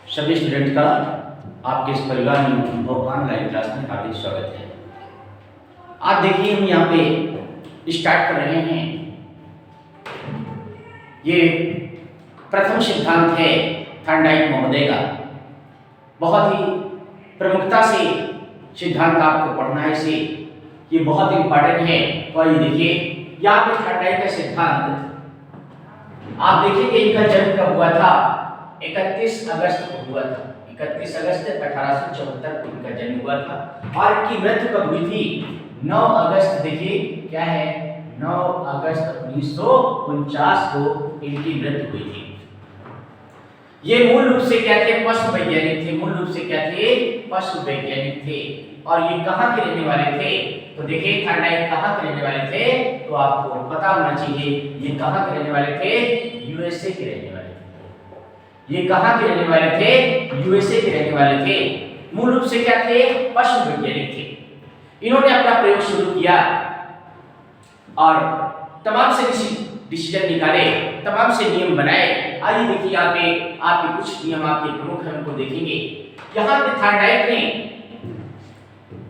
सभी स्टूडेंट का आपके इस परिवार में अनुभव ऑनलाइन क्लास में हार्दिक स्वागत है। आज देखिए हम यहाँ पे स्टार्ट कर रहे हैं। ये प्रथम सिद्धांत है थॉर्नडाइक महोदय का। बहुत ही प्रमुखता से सिद्धांत आपको पढ़ना है, इसे ये बहुत इंपॉर्टेंट है। तो ये देखिए यहाँ पे थॉर्नडाइक का सिद्धांत आप देखिए इनका जन्म कब हुआ था? 31 अगस्त को हुआ था। 31 अगस्त 1874 को इनका जन्म हुआ था। और इनकी मृत्यु कब हुई थी? 9 अगस्त, देखिए क्या है, 9 अगस्त 1949 को इनकी मृत्यु हुई थी। ये मूल रूप से क्या थे? पशु वैज्ञानिक थे। मूल रूप से क्या थे? पशु वैज्ञानिक थे। और ये कहाँ के रहने वाले थे? तो देखिए थॉर्नडाइक कहाँ के रहने वाले थे? तो आपको पता होना चाहिए ये कहाँ के रहने वाले थे? यूएसए के रहने वाले थे। ये कहाँ के रहने वाले थे? यूएसए के रहने वाले थे। मूल रूप से क्या थे? पशु वैज्ञानिक थे। इन्होंने अपना प्रयोग शुरू किया और तमाम से डिसीजन निकाले, तमाम से नियम बनाए। आइए देखिए यहाँ पे आपके कुछ नियम आपके प्रमुख हैं, उनको देखेंगे। यहाँ पे थॉर्नडाइक ने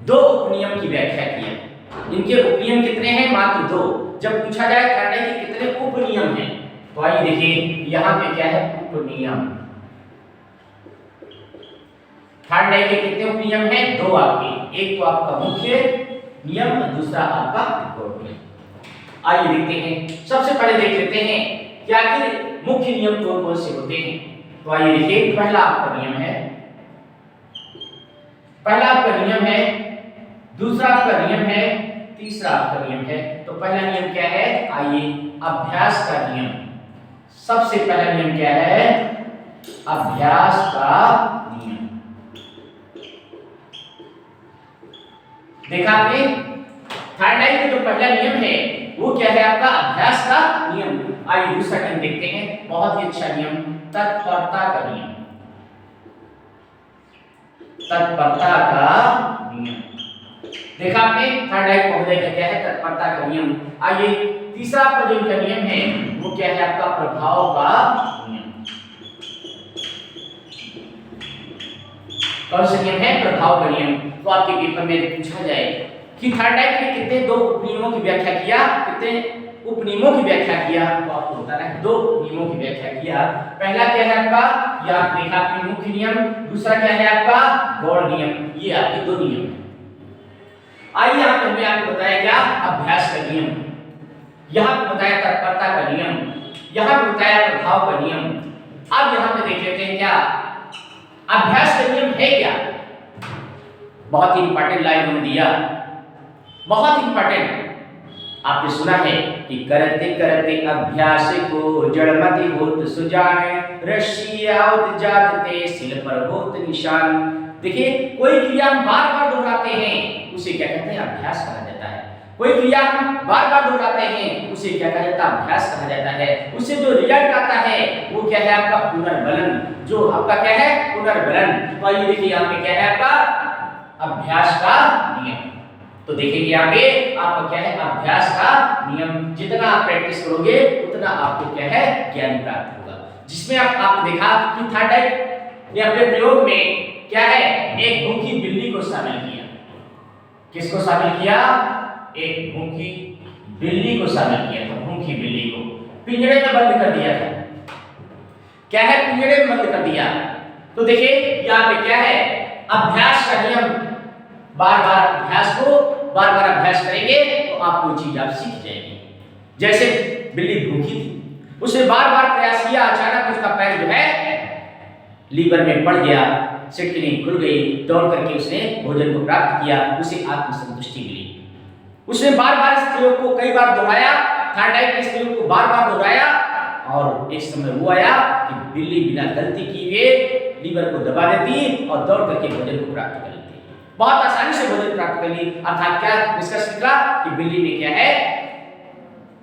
2 उपनियम की व्याख्या की है। इनके उपनियम कितने हैं? मात्र 2। जब पूछा जाए थॉर्नडाइक के कितने उपनियम हैं, तो आइए देखिए यहाँ पे क्या है? उपनियम। थॉर्नडाइक के कितने उपनियम हैं? 2 आपके। एक तो आपका मुख्य नियम और दूसरा आपका विकल्प नियम। आइए देखते हैं। सबसे पहले देख लेते हैं कि आखिर मुख्य नियम कौन कौन से होते हैं। तो आइए देखिए, पहला आपका नियम है, पहला आपका नियम है, दूसरा आपका नियम है, तीसरा आपका नियम है। तो पहला नियम क्या है? आइए, अभ्यास का नियम। सबसे पहला नियम क्या है? अभ्यास का नियम। देखा आपने थॉर्नडाइक का जो पहला नियम है वो क्या है? आपका अभ्यास का नियम। आइए दूसरा नियम देखते हैं, बहुत ही अच्छा नियम, तत्परता का नियम। तत्परता का नियम। देखा आपने थॉर्नडाइक महोदय का क्या है? तत्परता का नियम। आइए तीसरा आपका जो इनका नियम है वो क्या है? आपका प्रभाव का नियम। कौन सा नियम है? प्रभाव का नियम। तो आपके पेपर में पूछा जाए कि थॉर्नडाइक ने कितने 2 उपनियमों की व्याख्या किया, कितने उपनियमों की व्याख्या किया, तो आपको बताना है 2 नियमों की व्याख्या किया। पहला क्या है आपका? ये आप देखा आपने मुख्य नियम। दूसरा क्या है आपका? गौड़ नियम। ये आपके 2 नियम हैं। आइए यहाँ पे हमने आपको बताया क्या? अभ्यास का नियम। यहाँ पे बताया तत्परता का नियम, यहाँ पे बताया प्रभाव का नियम। अब यहाँ पे देख लेते हैं क्या अभ्यास का नियम है क्या? बहुत ही इंपॉर्टेंट लाइन उन्होंने दिया, बहुत इंपॉर्टेंट। आपने सुना है कि करते करते अभ्यास को जड़मति होत सुजान, रस्सी आवत जाते सिल पर होत निशान। देखिए कोई क्रिया हम बार बार दोहराते हैं उसे क्या कहते हैं? अभ्यास कहा जाता है। कोई क्रिया हम बार बार दोहराते हैं उसे क्या कहा जाता है? अभ्यास कहा जाता है। उससे जो रिजल्ट आता है वो क्या है? आपका पुनर्बलन। जो आपका क्या है? पुनर्बलन। तो ये देखिए यहाँ पे क्या है? आपका अभ्यास का नियम। तो देखिए यहाँ पे आपका क्या है? अभ्यास का नियम। जितना आप प्रैक्टिस करोगे उतना आपको क्या है? ज्ञान प्राप्त होगा। जिसमें आपने देखा कि थॉर्नडाइक ने अपने प्रयोग में क्या है? एक भूखी बिल्ली को शामिल किया। किसको शामिल किया? एक भूखी बिल्ली को शामिल किया था। भूखी बिल्ली को पिंजरे में बंद कर दिया था। क्या है? पिंजरे में बंद कर दिया। तो देखिए यहाँ पे क्या है? अभ्यास का नियम। बार बार अभ्यास को बार बार अभ्यास करेंगे तो आपको चीज आप सीख जाएंगे। जैसे बिल्ली भूखी थी, उसने बार बार प्रयास किया, अचानक उसका पैर जो है लीवर में पड़ गया, सिटकिनी खुल गई, दौड़ करके उसने भोजन को प्राप्त किया, उसे आत्मसंतुष्टि मिली। उसने बार बार इस प्रयोग को कई बार दोहराया, थॉर्नडाइक ने इस प्रयोग को बार बार दोहराया और एक समय वो आया कि बिल्ली बिना गलती किए लीवर को दबा देती और दौड़ करके भोजन को प्राप्त कर लेती। बहुत आसानी से भोजन प्राप्त कर ली। अर्थात क्या निष्कर्ष निकला कि बिल्ली ने क्या है?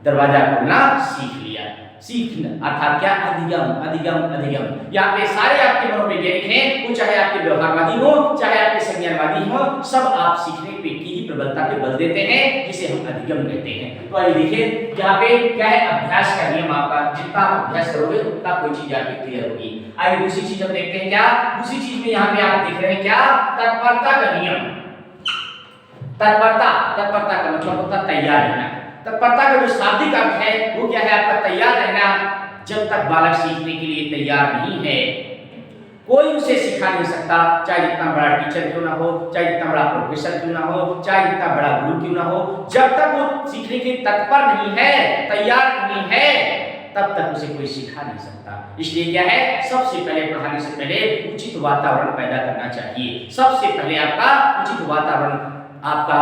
दरवाजा खोलना सीख लिया। सीखना अर्थात क्या? अधिगम अधिगम अधिगम। यहाँ पे सारे आपके मनोवैज्ञानिक हैं, वो चाहे आपके व्यवहारवादी हो चाहे आपके संज्ञानवादी हो, सब आप सीखने पे की ही प्रबलता पे बल देते हैं, जिसे हम अधिगम कहते हैं। तो आइए देखिए यहाँ पे क्या है, अभ्यास का नियम। आपका जितना अभ्यास करोगे उतना कोई चीज आपकी क्लियर होगी। आइए दूसरी चीज हम देखते हैं। क्या दूसरी चीज में यहाँ पे आप देख रहे हैं क्या, तत्परता का नियम। तत्परता का मतलब होता है तैयार रहना। तत्परता का जो शाब्दिक अर्थ है वो क्या है आपका, तैयार रहना। जब तक बालक सीखने के लिए तैयार नहीं है, कोई उसे सिखा नहीं सकता, चाहे जितना बड़ा टीचर क्यों ना हो, चाहे जितना बड़ा प्रोफेसर क्यों ना हो, चाहे जितना बड़ा गुरु क्यों ना हो। जब तक वो सीखने के तत्पर नहीं है, तैयार नहीं है, तब तक उसे कोई सिखा नहीं सकता। इसलिए क्या है, सबसे पहले पढ़ाने से पहले उचित वातावरण पैदा करना चाहिए। सबसे पहले आपका उचित वातावरण आपका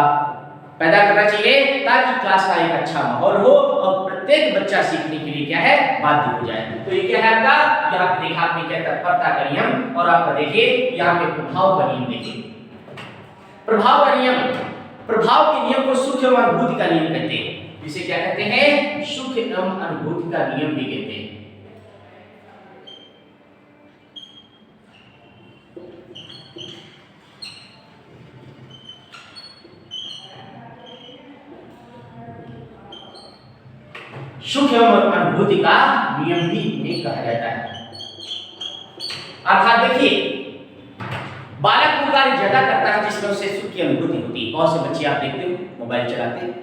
पैदा करना चाहिए, ताकि क्लास का एक अच्छा माहौल हो और प्रत्येक बच्चा सीखने के लिए क्या है, बाध्य हो जाए। तो ये क्या है आपका, यहाँ पे देखा आपने क्या, तत्परता का नियम। और आपका देखिए यहाँ पे प्रभाव का नियम। देखिए प्रभाव का नियम, प्रभाव के नियम को सुख एवं अनुभूति का नियम कहते हैं। इसे क्या कहते हैं, सुख एवं अनुभूति का नियम भी कहते हैं। सुख एवं अनुभूति का नियम भी इन्हें कहा जाता है। अर्थात देखिए बालक वो कार्य ज्यादा करता है जिसमें उसे सुख की अनुभूति होती है। बहुत से बच्चे आप देखते हो मोबाइल चलाते हैं,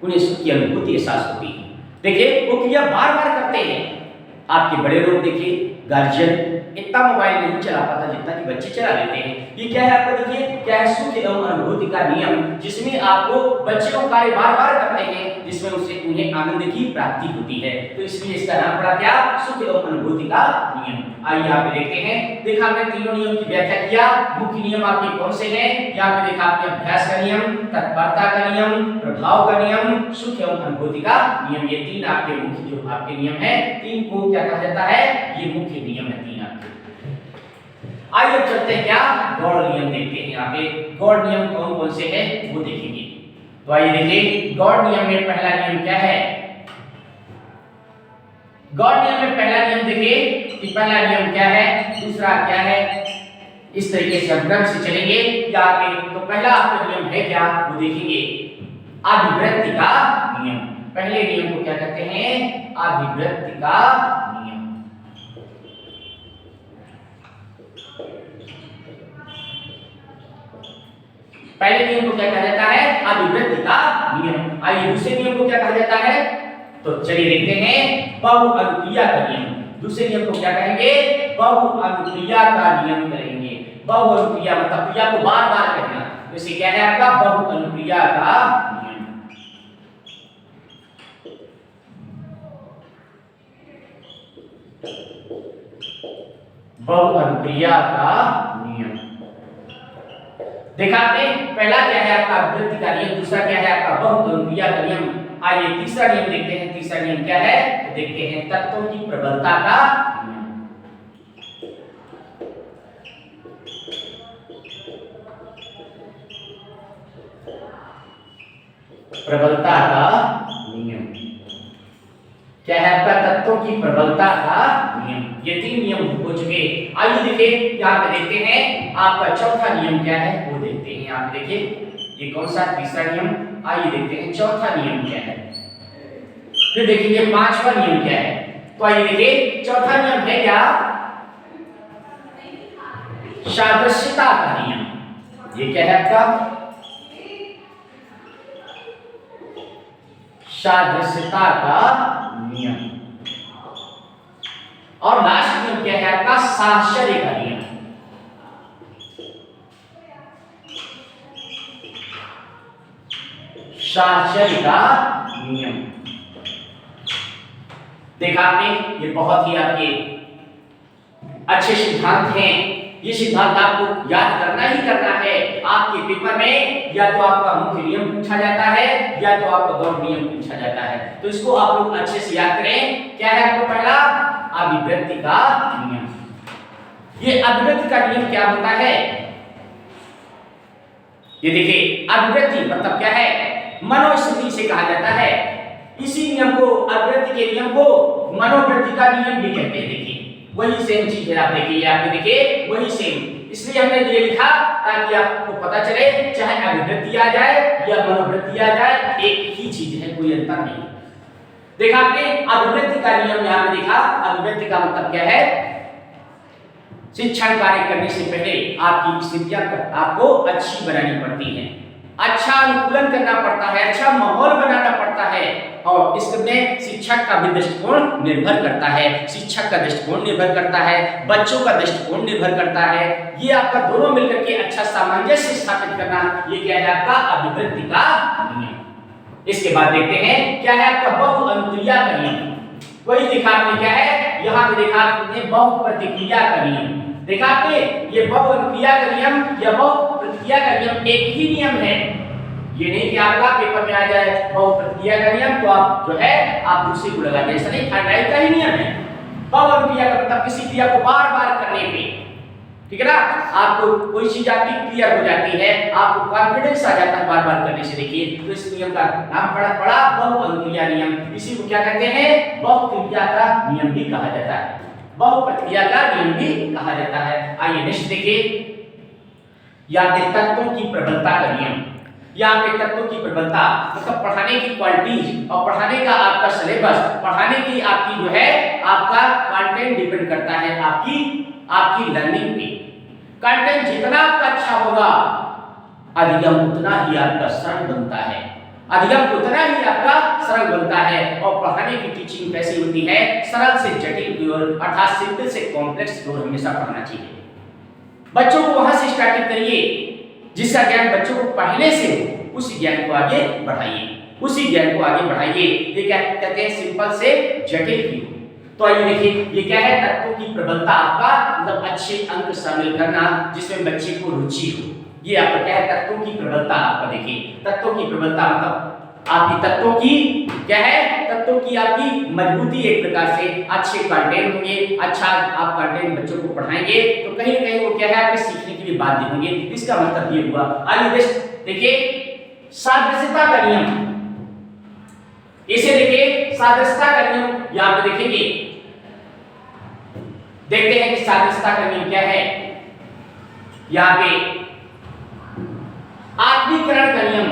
उन्हें सुख की अनुभूति एहसास होती है। देखिए वो क्रिया बार बार करते हैं। आपके बड़े लोग देखिए, गार्जियन इतना मोबाइल नहीं चला पाता जितना कि बच्चे चला लेते हैं। ये क्या है आपका, देखिए क्या है, सुख एवं अनुभूति का नियम, जिसमें आपको बच्चे को कार्य बार बार करते हैं जिसमें उसे उन्हें आनंद की प्राप्ति होती है। तो इसलिए इसका नाम पड़ा क्या, सुख एवं अनुभूति का नियम। आइए यहाँ पे देखते हैं। देखा हमने तीनों नियम की व्याख्या किया। मुख्य नियम आपके कौन से हैं, यहाँ पे देखा आपने अभ्यास का नियम, तत्परता का नियम, प्रभाव का नियम, सुख एवं अनुभूति का नियम। ये तीन आपके मुख्य जो आपके नियम है, तीन को क्या कहा जाता है, ये मुख्य नियम है तीन आपके। आइए अब चलते हैं क्या, गौड़ नियम देखते हैं। यहाँ पे गौड़ नियम कौन कौन से हैं वो देखेंगे। तो आइए देखिए गौड़ नियम में पहला नियम क्या है। गौड़ नियम में पहला नियम देखिए कि पहला नियम क्या है, दूसरा क्या है, इस तरीके से हम क्रम से चलेंगे यहाँ पे। तो पहला आपका नियम है क्या वो देखेंगे, अभिव्यक्ति का नियम। पहले नियम को क्या कहते हैं, अभिव्यक्ति का नियम। पहले नियम को क्या कहा जाता है, अभिव्यक्ति का नियम। आइए दूसरे नियम को क्या कहा जाता है, तो चलिए देखते हैं, बहुअनुक्रिया का नियम। दूसरे नियम को क्या कहेंगे, बहुअनुक्रिया का नियम करेंगे। बहुअनुक्रिया मतलब क्रिया को बार बार कहना, इसे क्या है आपका, बहुअनुक्रिया का नियम। बहुअनुक्रिया का नियम देखा आपने। पहला क्या है आपका अभिव्यक्ति का नियम, दूसरा क्या है आपका बहुअनुक्रिया का नियम। आइए तीसरा नियम देखते हैं। तीसरा नियम क्या है, तो देखते हैं तत्वों की प्रबलता का नियम। प्रबलता का नियम क्या है आपका, तत्वों की प्रबलता का नियम। ये तीन नियम हो चुके। आइए देखिए यहाँ पे देखते हैं आपका चौथा नियम क्या है वो देखते हैं। यहाँ पे देखिए ये कौन सा, तीसरा नियम। आइए देखते हैं चौथा नियम क्या है, फिर देखेंगे पांचवा नियम क्या है। तो आइए देखिए चौथा नियम है क्या, सादृश्यता का नियम। ये क्या है आपका, सादृश्यता का नियम। और लास्ट नियम क्या है आपका, साहचर्य का नियम। साहचर्य का नियम देखा आपने, ये बहुत ही आपके अच्छे सिद्धांत हैं। ये सिद्धांत आपको याद करना ही करना है। आपके पेपर में या तो आपका मुख्य नियम पूछा जाता है या तो आपका गौड़ नियम पूछा जाता है। तो इसको आप लोग अच्छे से याद करें। क्या है आपको, पहला अभिव्यक्ति का नियम। ये अभिव्यक्ति का नियम क्या होता है, ये देखिए अभिव्यक्ति मतलब क्या है, मनोस्मृति से कहा जाता है। इसी नियम को, अभिव्यक्ति के नियम को मनोवृत्ति का नियम भी कहते हैं। देखिए वही सेम चीज है। आप देखिए, आपने देखिए वही सेम, इसलिए हमने ये लिखा ताकि आपको पता चले चाहे अभिवृत्ति आ जाए या मनोवृत्ति आ जाए, एक ही चीज है, कोई अंतर नहीं। देखा आपने अभिवृत्ति का नियम यहां पे देखा। अभिवृत्ति का मतलब क्या है? शिक्षण कार्य करने से पहले आपकी स्थितियां आपको अच्छी बनानी पड़ती हैं, अच्छा अनुकूलन करना पड़ता है, अच्छा माहौल बनाना पड़ता है, और इसमें शिक्षक का भी दृष्टिकोण निर्भर करता है, शिक्षक का दृष्टिकोण निर्भर करता है, बच्चों का दृष्टिकोण निर्भर करता है। ये आपका दोनों मिलकर के अच्छा सामंजस्य स्थापित करना, ये क्या है आपका अभिवृत्ति का नियम। इसके बाद देखते हैं क्या है आपका बहुअनुक्रिया का नियम। वही देखा आपने क्या है, यहाँ पे देखा आपने बहुप्रतिक्रिया का नियम। देखा आपने ये बहुअनुक्रिया का नियम या बहुप्रतिक्रिया का नियम एक ही नियम है। ये नहीं कि आपका पेपर में आ जाए बहुप्रतिक्रिया का नियम तो आप जो है आप दूसरे को लगा दें, ऐसा नहीं, थर्ड का ही नियम है। बहुअनुक्रिया का मतलब किसी क्रिया को बार बार करने पे, ठीक है ना, आपको कोई चीज आपकी क्लियर हो जाती है, आपको कॉन्फिडेंस आ जाता है बार बार करने से। देखिए तो इस नियम का नाम पड़ा बहुअनुक्रिया नियम। इसी को क्या कहते हैं? बहुक्रिया का नियम भी कहा जाता है, बहुप्रक्रिया का नियम भी कहा जाता है। आइए नेक्स्ट देखिए, यहाँ पे तत्वों की प्रबलता का नियम। यहाँ पे तत्वों की प्रबलता मतलब पढ़ाने की क्वालिटीज और पढ़ाने का आपका सिलेबस, पढ़ाने की आपकी जो है आपका कंटेंट डिपेंड करता है आपकी लर्निंग पे। कंटेंट जितना आपका अच्छा होगा अधिगम उतना ही आपका सरल बनता है, अधिगम उतना ही आपका सरल बनता है। और पढ़ाने की टीचिंग कैसी होती है? सरल से जटिल की ओर, अर्थात सिंपल से कॉम्प्लेक्स की ओर हमेशा पढ़ना चाहिए। बच्चों को वहां से स्टार्टिंग करिए जिसका ज्ञान बच्चों को पहले से हो, उसी ज्ञान को आगे बढ़ाइए, उसी ज्ञान को आगे बढ़ाइए। ये क्या कहते हैं? सिंपल से जटिल की ओर। तो आइए देखिए ये क्या है? तत्वों की प्रबलता आपका मतलब अच्छे अंक शामिल करना जिसमें बच्चे को रुचि हो, ये आपका क्या है? तत्वों की प्रबलता। आपका देखिए तत्वों की प्रबलता मतलब आपकी तत्वों की क्या है? तत्वों की आपकी मजबूती। एक प्रकार से अच्छे कंटेंट होंगे, अच्छा आप कंटेंट बच्चों को पढ़ाएंगे तो कहीं ना कहीं वो क्या है आपके सीखने के लिए बाध्य होंगे। इसका मतलब ये हुआ। आइए देखिए सादृश्यता का नियम, इसे देखिए सादृश्यता का नियम यहाँ पे देखेंगे, देखते हैं कि सादृश्यता का नियम क्या है। यहाँ पे आत्मीकरण का नियम,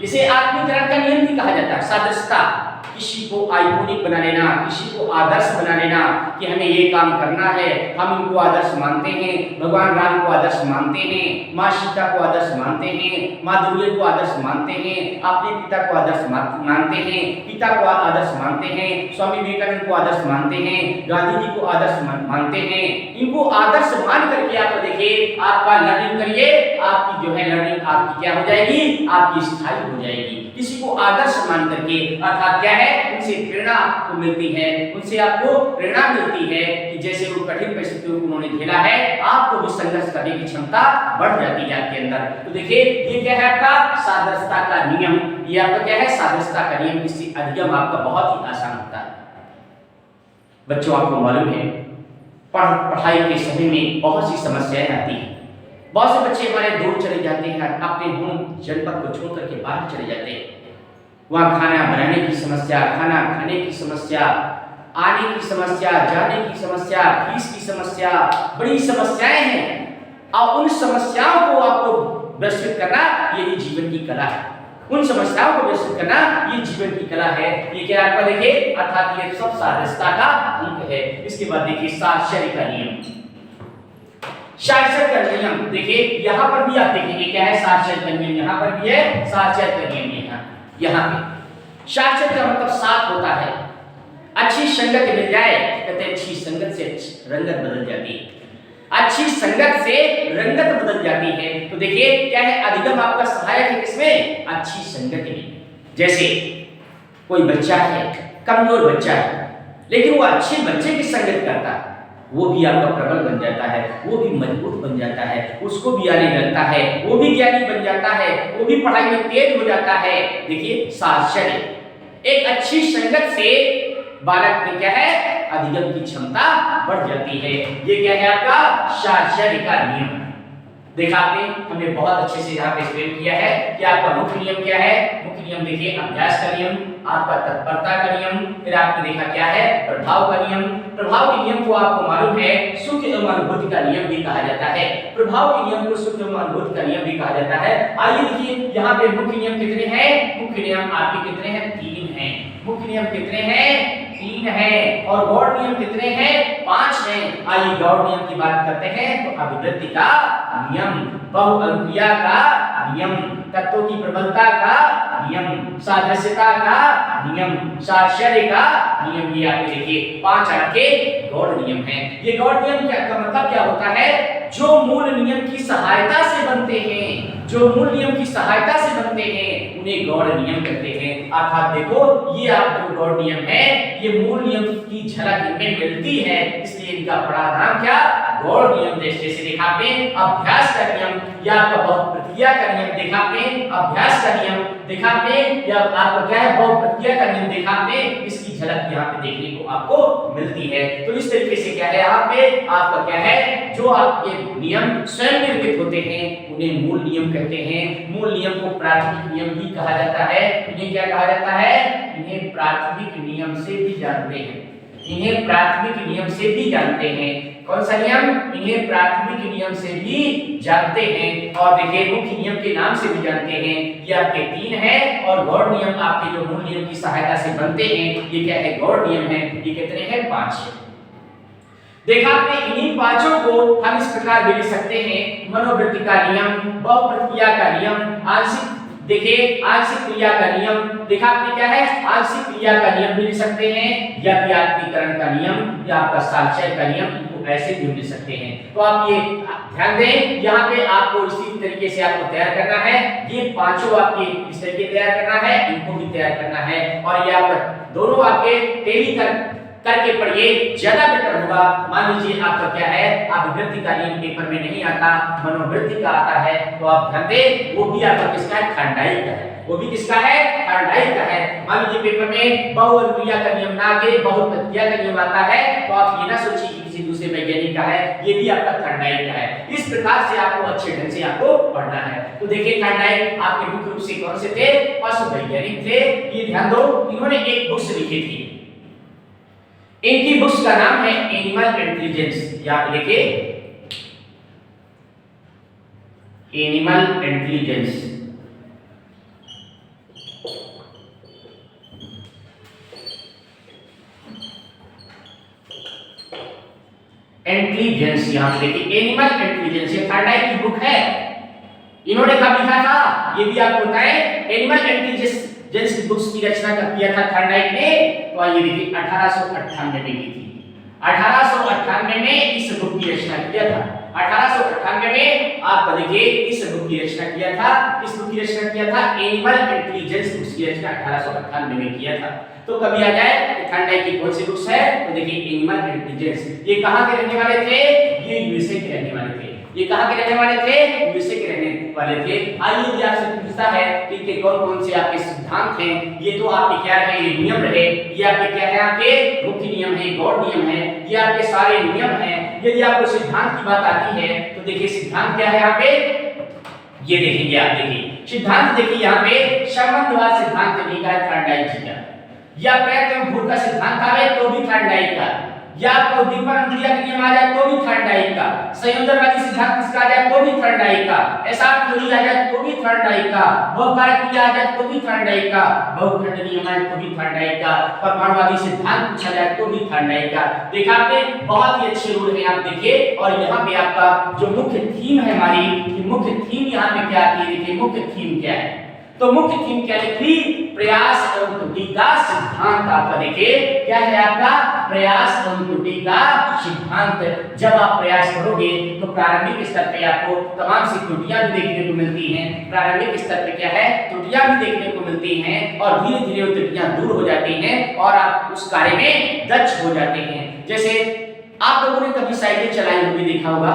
इसे आत्मीकरण का नियम भी कहा जाता है। सादृश्यता किसी को आइकॉनिक बना लेना, किसी को आदर्श बना लेना कि हमें ये काम करना है, हम इनको आदर्श मानते हैं, भगवान राम को आदर्श मानते हैं, माँ सीता को आदर्श मानते हैं, माँ दुर्गे को आदर्श मानते हैं, अपने पिता को आदर्श मानते हैं, पिता को आदर्श मानते हैं, स्वामी विवेकानंद को आदर्श मानते हैं, गांधी जी को आदर्श मानते हैं। इनको आदर्श मान करके आप देखिए आपका लर्निंग करिए, आपकी जो है लर्निंग आपकी क्या हो जाएगी? आपकी स्थायी हो जाएगी। किसी को आदर्श मान करके अर्थात क्या है? उनसे प्रेरणा आपको मिलती है, उनसे आपको प्रेरणा मिलती है कि जैसे वो कठिन परिस्थितियों को उन्होंने झेला है, आपको भी संघर्ष करने की क्षमता बढ़ जाती है आपके अंदर। तो देखिए ये क्या है आपका? सादृश्यता का नियम। ये आपका क्या है? सादृश्यता का नियम। इससे अधिगम आपका बहुत ही आसान होता है। बच्चों आपको मालूम है पढ़ाई के समय में बहुत सी समस्याएं आती हैं। बहुत से बच्चे हमारे दूर चले जाते हैं, अपने होम जनपद को छोड़ करके बाहर चले जाते हैं। वहाँ खाना बनाने की समस्या, खाना खाने की समस्या, आने की समस्या, जाने की समस्या, फीस की समस्या, बड़ी समस्याएं हैं। और उन समस्याओं को आपको व्यवस्थित करना यही जीवन की कला है। उन समस्याओं को व्यवस्थित करना ये जीवन की कला है। ये क्या आपका देखिए अर्थात ये सब सादृश्यता का अंक है। इसके बाद देखिए साक्षर का नियम। साक्षर का नियम देखिए यहाँ पर भी आप देखेंगे क्या है? साक्षर का नियम यहाँ पर भी है, साक्षर का नियम यहाँ पे। साक्षर का मतलब साथ होता है। अच्छी संगत मिल जाए, कहते हैं अच्छी संगत से रंगत बदल जाती है, अच्छी संगत से रंगत बदल जाती है। तो देखिए क्या है? अधिगम आपका सहायक है किसमें? अच्छी संगत में। जैसे कोई बच्चा है, कमजोर बच्चा है, लेकिन वो अच्छे बच्चे की संगत करता है, वो भी आपका प्रबल बन जाता है, वो भी मजबूत बन जाता है, उसको भी आने लगता है, वो भी ज्ञानी बन जाता है, वो भी पढ़ाई में तेज हो जाता है। देखिए साक्षर एक अच्छी संगत से बालक में क्या है? अधिगम की क्षमता बढ़ जाती है। ये क्या है आपका? साक्षर का नियम। देखा आपने, हमने बहुत अच्छे से यहाँ पे एक्सप्लेन किया है कि आपका मुख्य नियम क्या है। मुख्य नियम देखिए अभ्यास का नियम, आपका तत्परता का नियम, फिर आपने देखा क्या है प्रभाव का नियम। प्रभाव के नियम को आपको मालूम है सुख एवं अनुभूति का नियम भी कहा जाता है। प्रभाव के नियम को सुख एवं अनुभूति का नियम भी कहा जाता है। आइए देखिए यहाँ पे मुख्य नियम कितने हैं। मुख्य नियम आपके कितने हैं, 3 हैं। मुख्य नियम कितने हैं, 3 हैं। और गौड़ नियम कितने हैं, 5 हैं। आइए गौड़ नियम की बात करते हैं तो अभिवृद्धि का नियम, बहुअनुक्रिया का नियम, तत्वों की प्रबलता का नियम, सादृश्यता का नियम, साश्चर्य का नियम। ये आप देखिए 5 आपके गौड़ नियम हैं। ये गौड़ नियम क्या का मतलब क्या होता है, जो मूल नियम की सहायता से बनते हैं, जो मूल नियम की सहायता से बनते हैं उन्हें गौड़ नियम कहते हैं। अर्थात देखो ये आप जो गौड़ नियम है ये मूल नियम की झलक इनमें मिलती है, इसलिए इनका बड़ा नाम क्या, गौड़ नियम। जैसे देखा आपने अभ्यास का नियम या आपका बहुप्रक्रिया का नियम देखा आपने, अभ्यास का नियम देखा आपने या आपका क्या है बहुप्रक्रिया का नियम देखा आपने, इसकी झलक यहाँ पे देखने को आपको मिलती है। तो इस तरीके से क्या है यहाँ पे आपका क्या है, जो आपके नियम स्वयं निर्मित होते हैं उन्हें मूल नियम कहते हैं। मूल नियम को प्राथमिक नियम भी कहा जाता है। इन्हें क्या कहा जाता है, इन्हें प्राथमिक नियम से भी जानते हैं। इन्हें प्राथमिक नियम से भी जानते हैं। कौन सा नियम, इन्हें प्राथमिक नियम से भी जानते हैं। और देखिए मुख्य नियम के नाम से भी जानते हैं। ये आपके 3 हैं और गौड़ नियम आपके जो मूल नियम की सहायता से बनते हैं ये क्या है, गौड़ नियम है। ये कितने हैं, 5 है। देखा आपने, इन्हीं 5 को हम इस प्रकार भी लिख सकते हैं, मनोवृत्ति का नियम, बहुप्रक्रिया का नियम, आंशिक देखिए आंशिक क्रिया का नियम। देखा आपने क्या है, आंशिक क्रिया का नियम भी लिख सकते हैं, या व्यापीकरण का नियम या आपका साक्षय का नियम, इनको ऐसे भी लिख सकते हैं। तो आप ये ध्यान दें, यहाँ पे आपको इसी तरीके से आपको तैयार करना है। ये 5 आपके इस तरीके तैयार करना है, इनको भी तैयार करना है। और ये आपका दोनों आपके टेली करके पढ़िए, ज्यादा बेटर होगा। मान लीजिए आपका क्या है, अभिवृद्धि का नियम पेपर में नहीं आता, मनोवृत्ति का आता है, तो आप ध्यान दें वो भी आपका किसका है, थर्मोडायनामिक का है। वो भी किसका है, थर्मोडायनामिक का है। मान लीजिए पेपर में बहुअनुक्रिया का नियम ना आके बहुप्रक्रिया का नियम आता है, तो आप ये ना सोचिए कि किसी दूसरे वैज्ञानिक का है, ये भी आपका थर्मोडायनामिक का है। इस प्रकार से आपको अच्छे ढंग से आपको पढ़ना है। तो देखिए थर्मोडायनामिक आपके मुख्य रूप से कौन से थे, पशु वैज्ञानिक थे। ये ध्यान दो, इन्होंने एक बुक्स लिखी थी, इनकी बुक्स का नाम है एनिमल इंटेलिजेंस। यहाँ पे देखिए एनिमल इंटेलिजेंस। इंटेलिजेंस यहाँ पे देखिए एनिमल इंटेलिजेंस, ये थर्मोडायनामिक की बुक है। इन्होंने कब लिखा था ये भी आपको बताएं, एनिमल इंटेलिजेंस की बुक्स की रचना कब किया था थर्मोडायनामिक ने, तो ये देखिए 1898 में की थी। 1898 में इस बुक की रचना किया था। 1898 में आप देखिए इस बुक की रचना किया था। किस बुक की रचना किया था, एनिमल इंटेलिजेंस बुक्स की रचना 1898 में किया था। तो कभी आ जाए थर्मोडायनामिक की कौन सी बुक्स है, तो देखिए एनिमल इंटेलिजेंस। ये कहां के रहने वाले थे, ये यूएसए के रहने वाले थे। ये कहां के रहने वाले थे, यूएसए के रहने वाले थे। आइए ये आपसे पूछता है कि कौन-कौन से आपके सिद्धांत हैं। ये तो आपके क्या रहे, ये नियम रहे। ये आपके क्या है, आपके मुख्य नियम है, गौड़ नियम है, ये आपके सारे नियम हैं। यदि आपको सिद्धांत की बात आती है तो देखिए सिद्धांत क्या है यहाँ पे, ये देखेंगे आप। देखिए सिद्धांत देखिए यहाँ पे संबंधवाद सिद्धांत नहीं का है थर्मोडायनामिक जी का, या प्रयत्न भूल का सिद्धांत आवे तो भी थर्मोडायनामिक का, या आपको दीपन क्रिया के नियम आ जाए तो भी थर्मोडायनामिक का, संयोजनवादी सिद्धांत किसका आ जाए तो भी थर्मोडायनामिक का, एसआर थ्योरी आ जाए तो भी थर्मोडायनामिक का, बहुकारक क्रिया आ जाए तो भी थर्मोडायनामिक का, बहुखंड नियम आए तो भी थर्मोडायनामिक का, परमाणुवादी सिद्धांत पूछा जाए तो भी थर्मोडायनामिक का। देखा आपने, बहुत ही अच्छे रूल हैं आप देखिए। और यहाँ पे आपका जो मुख्य थीम है हमारी, मुख्य थीम यहाँ पे क्या आती है, देखिए मुख्य थीम क्या है, तो मुख्य थीम क्या लिखी, प्रयास एवं त्रुटि का सिद्धांत। आपका देखिए क्या है, आपका प्रयास एवं त्रुटि का सिद्धांत। जब आप प्रयास करोगे तो प्रारंभिक स्तर पे आपको तमाम सी त्रुटियां भी देखने को मिलती हैं। प्रारंभिक स्तर पे क्या है, त्रुटियां भी देखने को मिलती हैं और धीरे धीरे वो त्रुटियां दूर हो जाती हैं और आप उस कार्य में दक्ष हो जाते हैं। जैसे आप लोगों ने कभी साइकिल चलाई हुई देखा होगा,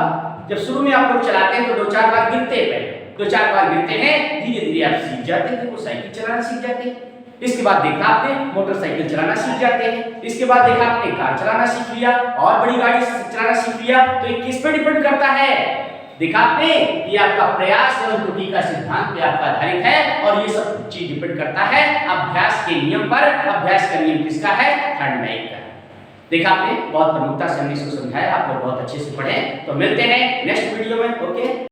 जब शुरू में आप लोग चलाते हैं तो 2-4 बार गिरते हैं, 2-4 बार गिरते हैं, धीरे धीरे आप सीख जाते हैं, वो साइकिल चलाना सीख जाते हैं। इसके बाद देखा आपने मोटरसाइकिल चलाना सीख जाते हैं। इसके बाद देखा आपने कार चलाना सीख लिया और बड़ी गाड़ी चलाना सीख लिया। तो ये किस पे डिपेंड करता है, देखा आपने कि आपका प्रयास एवं त्रुटि का सिद्धांत पे आपका आधारित है और ये सब चीज डिपेंड करता है अभ्यास के नियम पर। अभ्यास का नियम किसका है? थर्मोडायनामिक का। देखा आपने बहुत प्रमुखता से हमने इसको समझाया, आप लोग बहुत अच्छे से पढ़े। तो मिलते हैं नेक्स्ट वीडियो में। ओके।